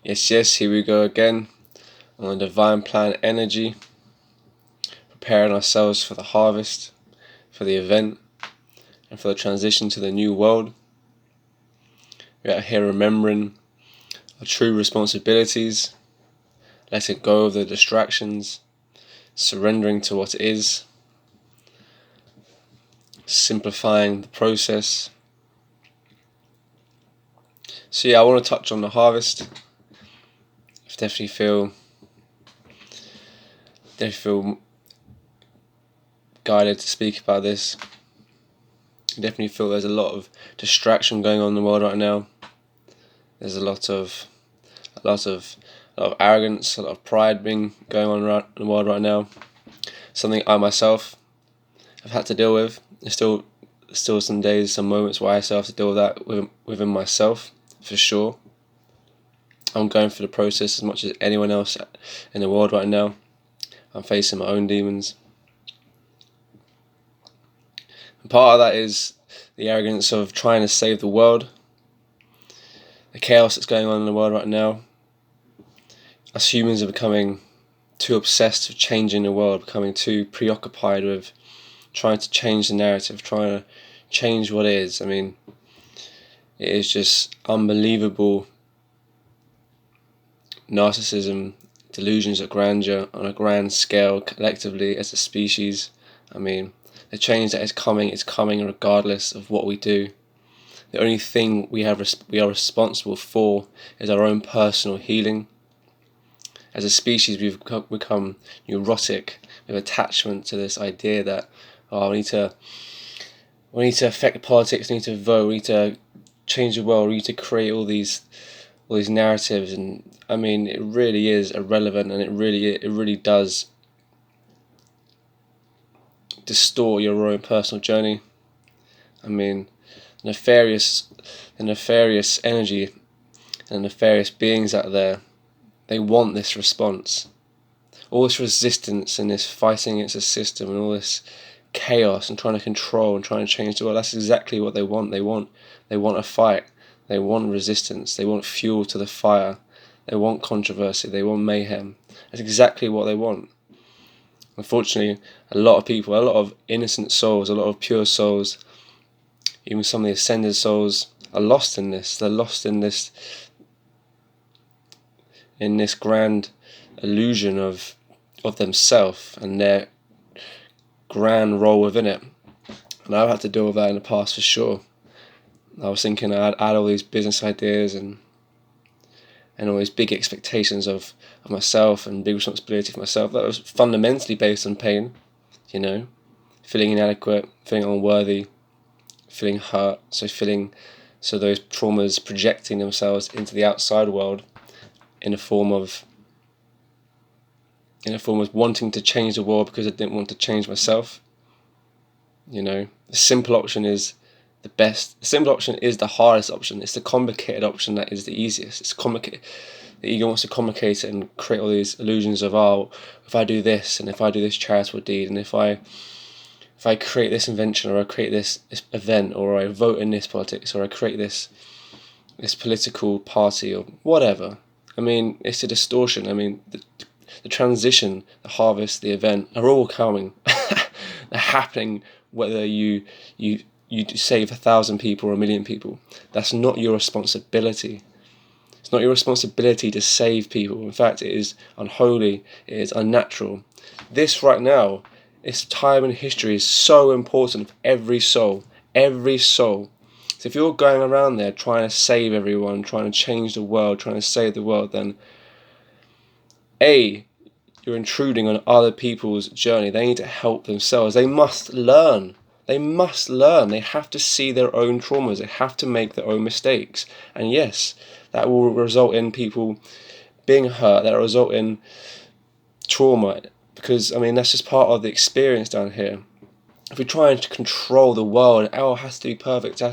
Yes, here we go again on the Divine Plan Energy, preparing ourselves for the harvest, for the event, and for the transition to the new world. We're out here remembering our true responsibilities, letting go of the distractions, surrendering to what is, simplifying the process. So I want to touch on the harvest. I definitely feel guided to speak about this. I definitely feel there's a lot of distraction going on in the world right now. There's a lot of arrogance, a lot of pride going on in the world right now. Something I myself have had to deal with. There's still some days, some moments where I still have to deal with that within myself, for sure. I'm going through the process as much as anyone else in the world right now. I'm facing my own demons. And part of that is the arrogance of trying to save the world, the chaos that's going on in the world right now. Us humans are becoming too obsessed with changing the world, becoming too preoccupied with trying to change the narrative, trying to change what is. I mean, it is just unbelievable narcissism, delusions of grandeur on a grand scale collectively as a species. I mean, the change that is coming regardless of what we do. The only thing we are responsible for is our own personal healing. As a species, we've become neurotic with attachment to this idea that we need to affect politics, we need to vote, we need to change the world, we need to create all these narratives, and I mean, it really is irrelevant, and it really does distort your own personal journey. I mean, nefarious energy and nefarious beings out there, they want this response. All this resistance and this fighting against the system and all this chaos and trying to control and trying to change the world, that's exactly what they want. They want a fight. They want resistance. They want fuel to the fire. They want controversy. They want mayhem. That's exactly what they want. Unfortunately, a lot of people, a lot of innocent souls, a lot of pure souls, even some of the ascended souls, are lost in this. They're lost in this grand illusion of themselves and their grand role within it. And I've had to deal with that in the past for sure. I was thinking I had all these business ideas and all these big expectations of myself and big responsibility for myself that was fundamentally based on pain, feeling inadequate, feeling unworthy, feeling hurt, so those traumas projecting themselves into the outside world in a form of wanting to change the world because I didn't want to change myself. The simple option is the best. The simple option is the hardest option. It's the complicated option that is the easiest. It's complicated. The ego wants to complicate it and create all these illusions of, if I do this, and if I do this charitable deed, and if I create this invention, or I create this event, or I vote in this politics, or I create this political party, or whatever. I mean, it's a distortion. I mean, the transition, the harvest, the event are all coming. They're happening whether you save 1,000 people or 1,000,000 people. That's not your responsibility. It's not your responsibility to save people. In fact, it is unholy. It is unnatural. This right now, this time in history is so important for every soul. Every soul. So if you're going around there trying to save everyone, trying to change the world, trying to save the world, then you're intruding on other people's journey. They need to help themselves. They must learn. They have to see their own traumas. They have to make their own mistakes. And yes, that will result in people being hurt. That will result in trauma. Because, I mean, that's just part of the experience down here. If we're trying to control the world, it has to be perfect, it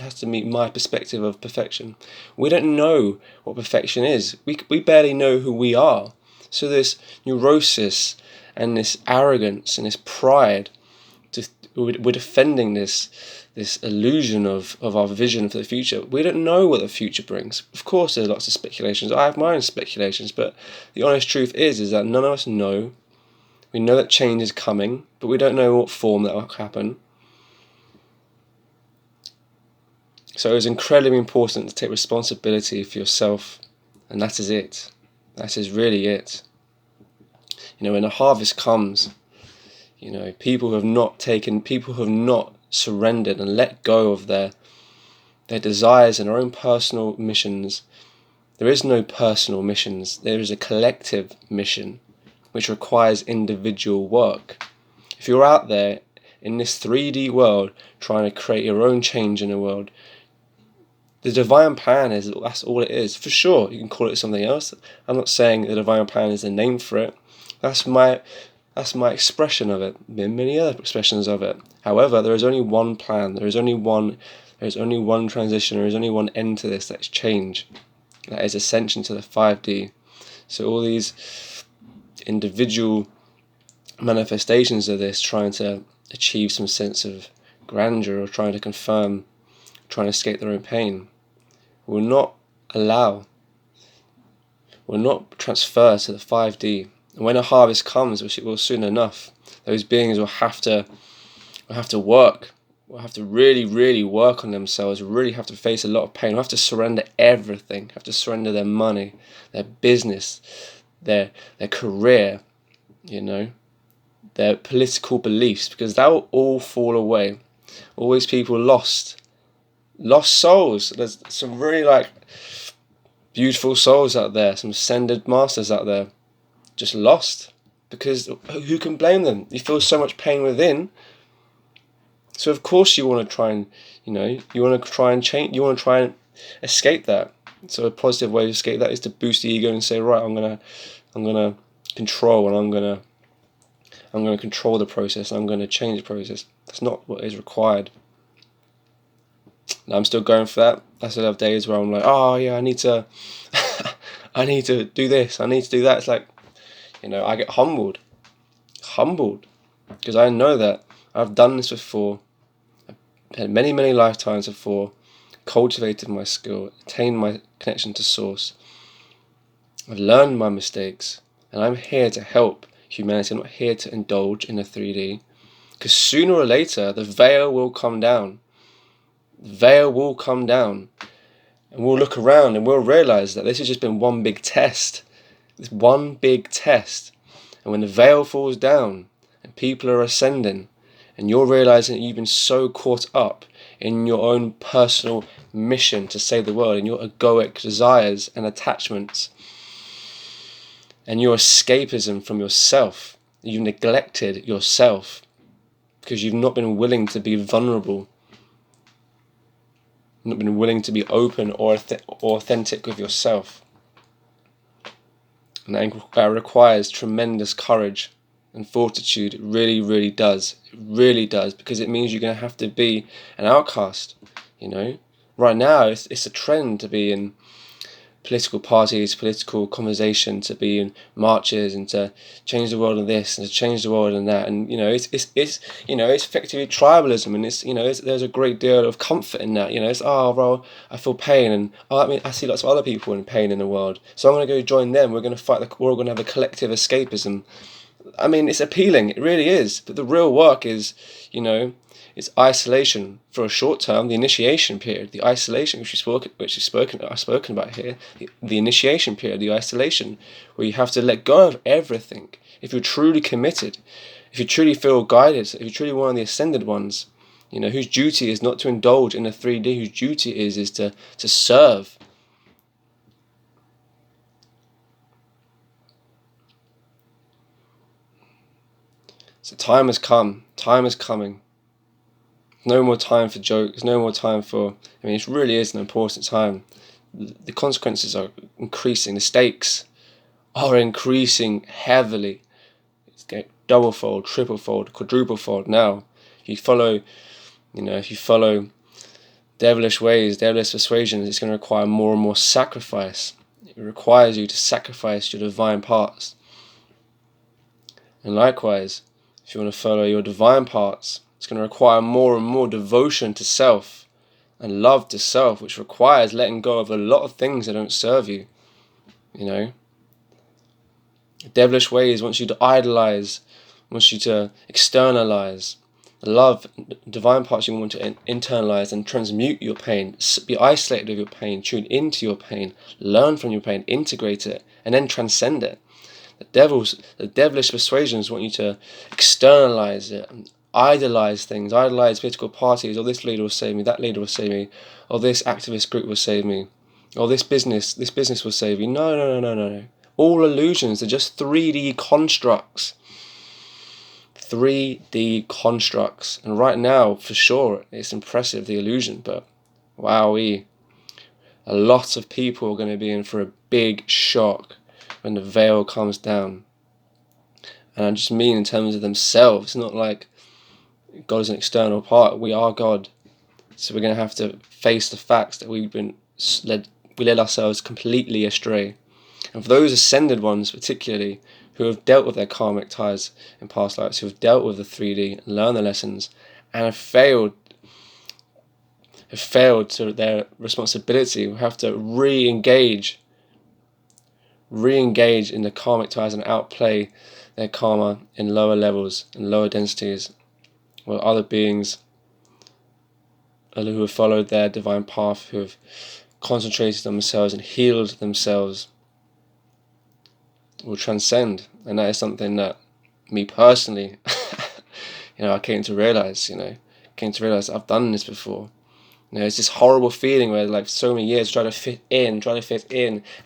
has to meet my perspective of perfection. We don't know what perfection is. We barely know who we are. So this neurosis and this arrogance and this pride, we're defending this this illusion of our vision for the future. We don't know what the future brings. Of course, there's lots of speculations. I have my own speculations, but the honest truth is that none of us know. We know that change is coming, but we don't know what form that will happen. So it's incredibly important to take responsibility for yourself, and that is it. That is really it. When the harvest comes, people who have not surrendered and let go of their desires and their own personal missions. There is no personal missions. There is a collective mission which requires individual work. If you're out there in this 3D world trying to create your own change in the world, the divine plan that's all it is. For sure, you can call it something else. I'm not saying the divine plan is the name for it. That's my expression of it. There are many other expressions of it. However, there is only one plan. There is only one transition. There is only one end to this. That's change. That is ascension to the 5D. So all these individual manifestations of this, trying to achieve some sense of grandeur or trying to escape their own pain, will not transfer to the 5D. And when a harvest comes, which it will soon enough, those beings will have to work. Will have to really, really work on themselves. Really have to face a lot of pain. Will have to surrender everything. Have to surrender their money, their business, their career, their political beliefs, because that will all fall away. All these people lost souls. There's some really beautiful souls out there, some ascended masters out there, just lost, because who can blame them? You feel so much pain within, so of course you want to try and you want to try and change, you want to try and escape that. So a positive way to escape that is to boost the ego and say, right, I'm gonna control, and I'm gonna control the process, and I'm gonna change the process. That's not what is required. And I'm still going for that. I still have days where I'm like, oh yeah, I need to do this, I need to do that. It's like, I get humbled, because I know that I've done this before. I've had many, many lifetimes before, cultivated my skill, attained my connection to source. I've learned my mistakes, and I'm here to help humanity. I'm not here to indulge in a 3D, because sooner or later the veil will come down. And we'll look around and we'll realize that this has just been one big test. This one big test. And when the veil falls down and people are ascending, and you're realizing that you've been so caught up in your own personal mission to save the world, and your egoic desires and attachments, and your escapism from yourself, you've neglected yourself because you've not been willing to be vulnerable, not been willing to be open or authentic with yourself. And that requires tremendous courage and fortitude. It really, really does. It really does, because it means you're going to have to be an outcast. Right now it's a trend to be in political parties, political conversation, to be in marches and to change the world in this and to change the world in that. And it's effectively tribalism, and there's a great deal of comfort in that. It's I feel pain, and I see lots of other people in pain in the world, so I'm going to go join them. We're going to fight. We're all going to have a collective escapism. It's appealing, it really is, but the real work is, it's isolation for a short term, the initiation period, the isolation I've spoken about here, the initiation period, the isolation, where you have to let go of everything. If you're truly committed, if you truly feel guided, if you're truly one of the ascended ones, whose duty is not to indulge in a 3D, whose duty is to serve. So time has come. Time is coming. No more time for jokes. No more time for... it really is an important time. The consequences are increasing. The stakes are increasing heavily. It's getting double-fold, triple-fold, quadruple-fold now. If you follow devilish ways, devilish persuasions, it's going to require more and more sacrifice. It requires you to sacrifice your divine parts. And likewise, if you want to follow your divine parts, It's going to require more and more devotion to self and love to self, which requires letting go of a lot of things that don't serve you. You know, devilish ways wants you to idolize, wants you to externalize. Love, divine parts you want to internalize and transmute your pain, be isolated of your pain, tune into your pain, learn from your pain, integrate it, and then transcend it. The devilish persuasions want you to externalize it and idolize things, idolize political parties. Oh, this leader will save me, that leader will save me, or this activist group will save me, or this business will save you. No. All illusions. They're just 3D constructs. 3D constructs. And right now, for sure, it's impressive, the illusion, but wowee. A lot of people are going to be in for a big shock when the veil comes down. And I just mean in terms of themselves. It's not like God is an external part. We are God. So we're going to have to face the facts that we led ourselves completely astray. And for those ascended ones particularly, who have dealt with their karmic ties in past lives, who have dealt with the 3D and learned the lessons, and have failed to their responsibility, will have to re-engage in the karmic ties and outplay their karma in lower levels and lower densities, where other beings who have followed their divine path, who have concentrated on themselves and healed themselves, will transcend. And that is something that me personally I came to realize I've done this before. It's this horrible feeling where, like, so many years trying to fit in, and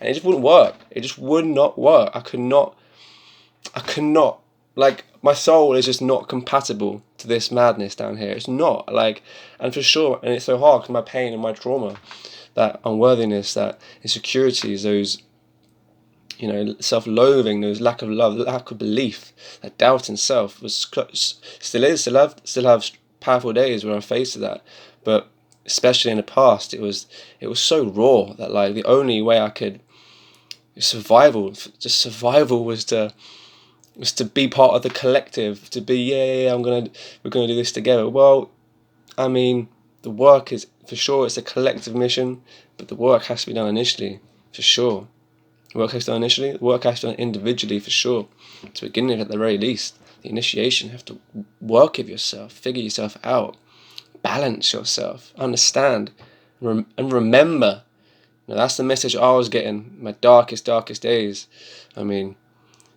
it just wouldn't work. It just would not work. I could not, like, my soul is just not compatible to this madness down here. It's not, like, and for sure, and it's so hard because my pain and my trauma, that unworthiness, that insecurities, those, self-loathing, those lack of love, lack of belief, that doubt in self still have powerful days where I'm faced with that, but especially in the past, it was so raw that, like, the only way I could survival was to be part of the collective, to be we're gonna do this together. Well, I mean, the work is, for sure, it's a collective mission, but the work has to be done initially, for sure. The work has to be done initially. The work has to be done individually, for sure. To begin with, at the very least, the initiation. You have to work with yourself, figure yourself out, balance yourself, understand, and remember. That's the message I was getting my darkest days. I mean,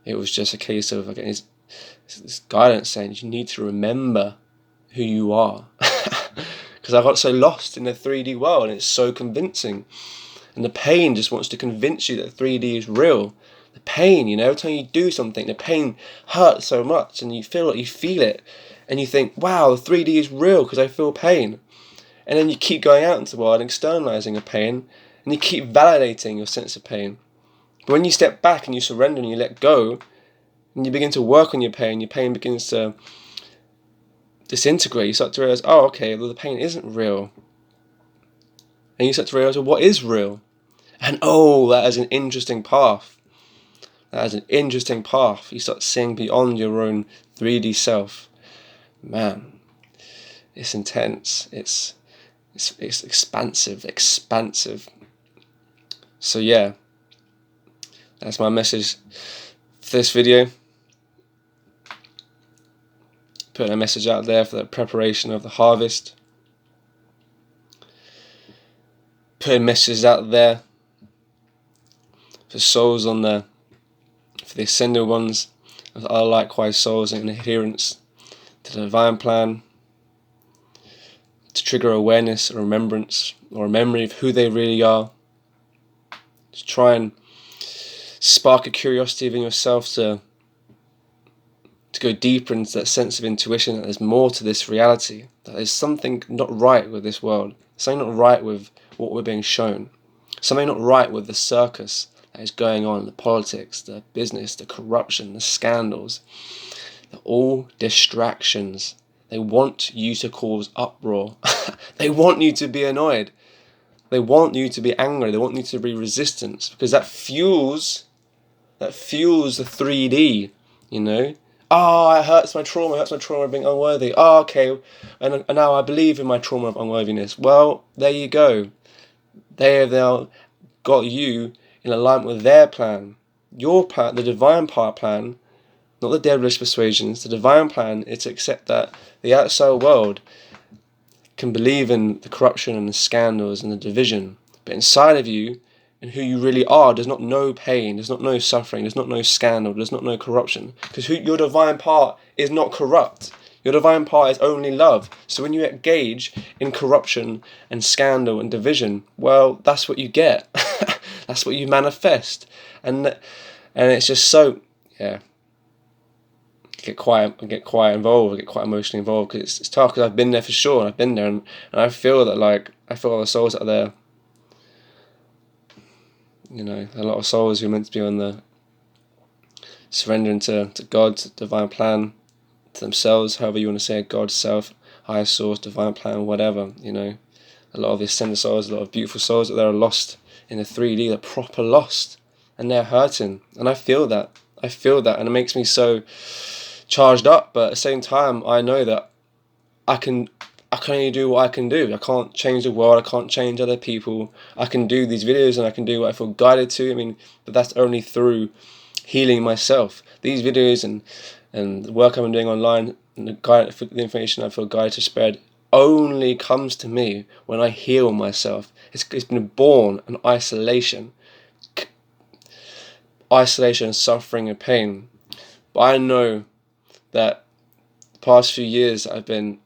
it was just a case of getting this guidance saying you need to remember who you are. Because I got so lost in the 3D world, and it's so convincing. And the pain just wants to convince you that 3D is real. The pain, every time you do something, the pain hurts so much, and you feel it, and you think, wow, the 3D is real because I feel pain. And then you keep going out into the world and externalizing your pain, and you keep validating your sense of pain. But when you step back and you surrender and you let go, and you begin to work on your pain begins to disintegrate. You start to realize, oh, okay, well, the pain isn't real. And you start to realize, well, what is real? And that is an interesting path. You start seeing beyond your own 3D self. Man, it's intense. It's expansive. So yeah, that's my message for this video. Putting a message out there for the preparation of the harvest. Putting messages out there for souls for the ascended ones, as other likewise souls in adherence to the divine plan, to trigger awareness or remembrance or a memory of who they really are. To try and spark a curiosity within yourself to go deeper into that sense of intuition that there's more to this reality, that there's something not right with this world, something not right with what we're being shown, something not right with the circus that is going on, the politics, the business, the corruption, the scandals. They're all distractions. They want you to cause uproar. They want you to be annoyed. They want you to be angry. They want you to be resistant, because that fuels the 3D, Oh, it hurts my trauma. It hurts my trauma of being unworthy. Oh, okay, and now I believe in my trauma of unworthiness. Well, there you go. They have now got you in alignment with their plan. Your plan, the divine part plan, not the devilish persuasions. The divine plan is to accept that the outside world can believe in the corruption and the scandals and the division, but inside of you and who you really are does not know pain, does not know suffering, does not know scandal, does not know corruption, because your divine part is not corrupt. Your divine part is only love. So when you engage in corruption and scandal and division, well, that's what you get. That's what you manifest. And it's just so, yeah, I get quite involved, I get quite emotionally involved, because it's tough, because I've been there for sure, and I've been there, and I feel that, like, I feel all the souls that are there, you know, a lot of souls who are meant to be on the surrendering to God, to divine plan, to themselves, however you want to say it, God, self, higher source, divine plan, whatever, you know. A lot of the ascended souls, a lot of beautiful souls that are lost in the 3D, they're proper lost, and they're hurting, and I feel that, and it makes me so charged up, but at the same time, I know that I can only do what I can do. I can't change the world, I can't change other people. I can do these videos and I can do what I feel guided to. I mean, but that's only through healing myself. These videos and the work I'm doing online and the information I feel guided to spread only comes to me when I heal myself. It's been born in isolation, and suffering and pain. But I know that the past few years I've been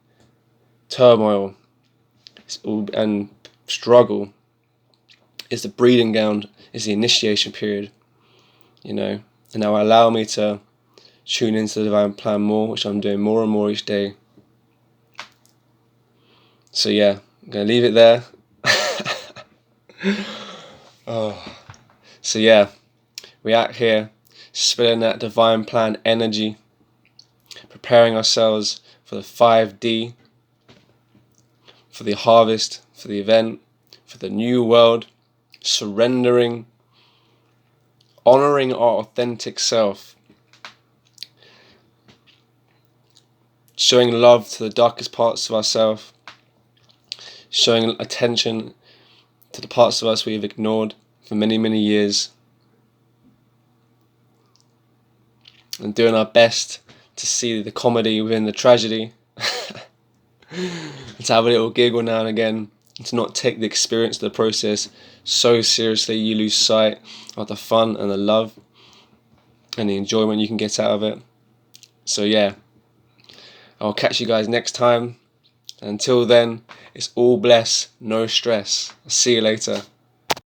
turmoil and struggle is the breeding ground, is the initiation period, you know, and now allow me to tune into the divine plan more, which I'm doing more and more each day. So yeah, I'm gonna leave it there. Oh, so yeah, we out here spilling that divine plan energy, preparing ourselves for the 5D, for the harvest, for the event, for the new world, surrendering, honoring our authentic self, showing love to the darkest parts of ourselves, showing attention to the parts of us we have ignored for many, many years, and doing our best to see the comedy within the tragedy, and to have a little giggle now and again, and to not take the experience of the process so seriously you lose sight of the fun and the love and the enjoyment you can get out of it. So yeah, I'll catch you guys next time. Until then, it's all bless, no stress. I'll see you later.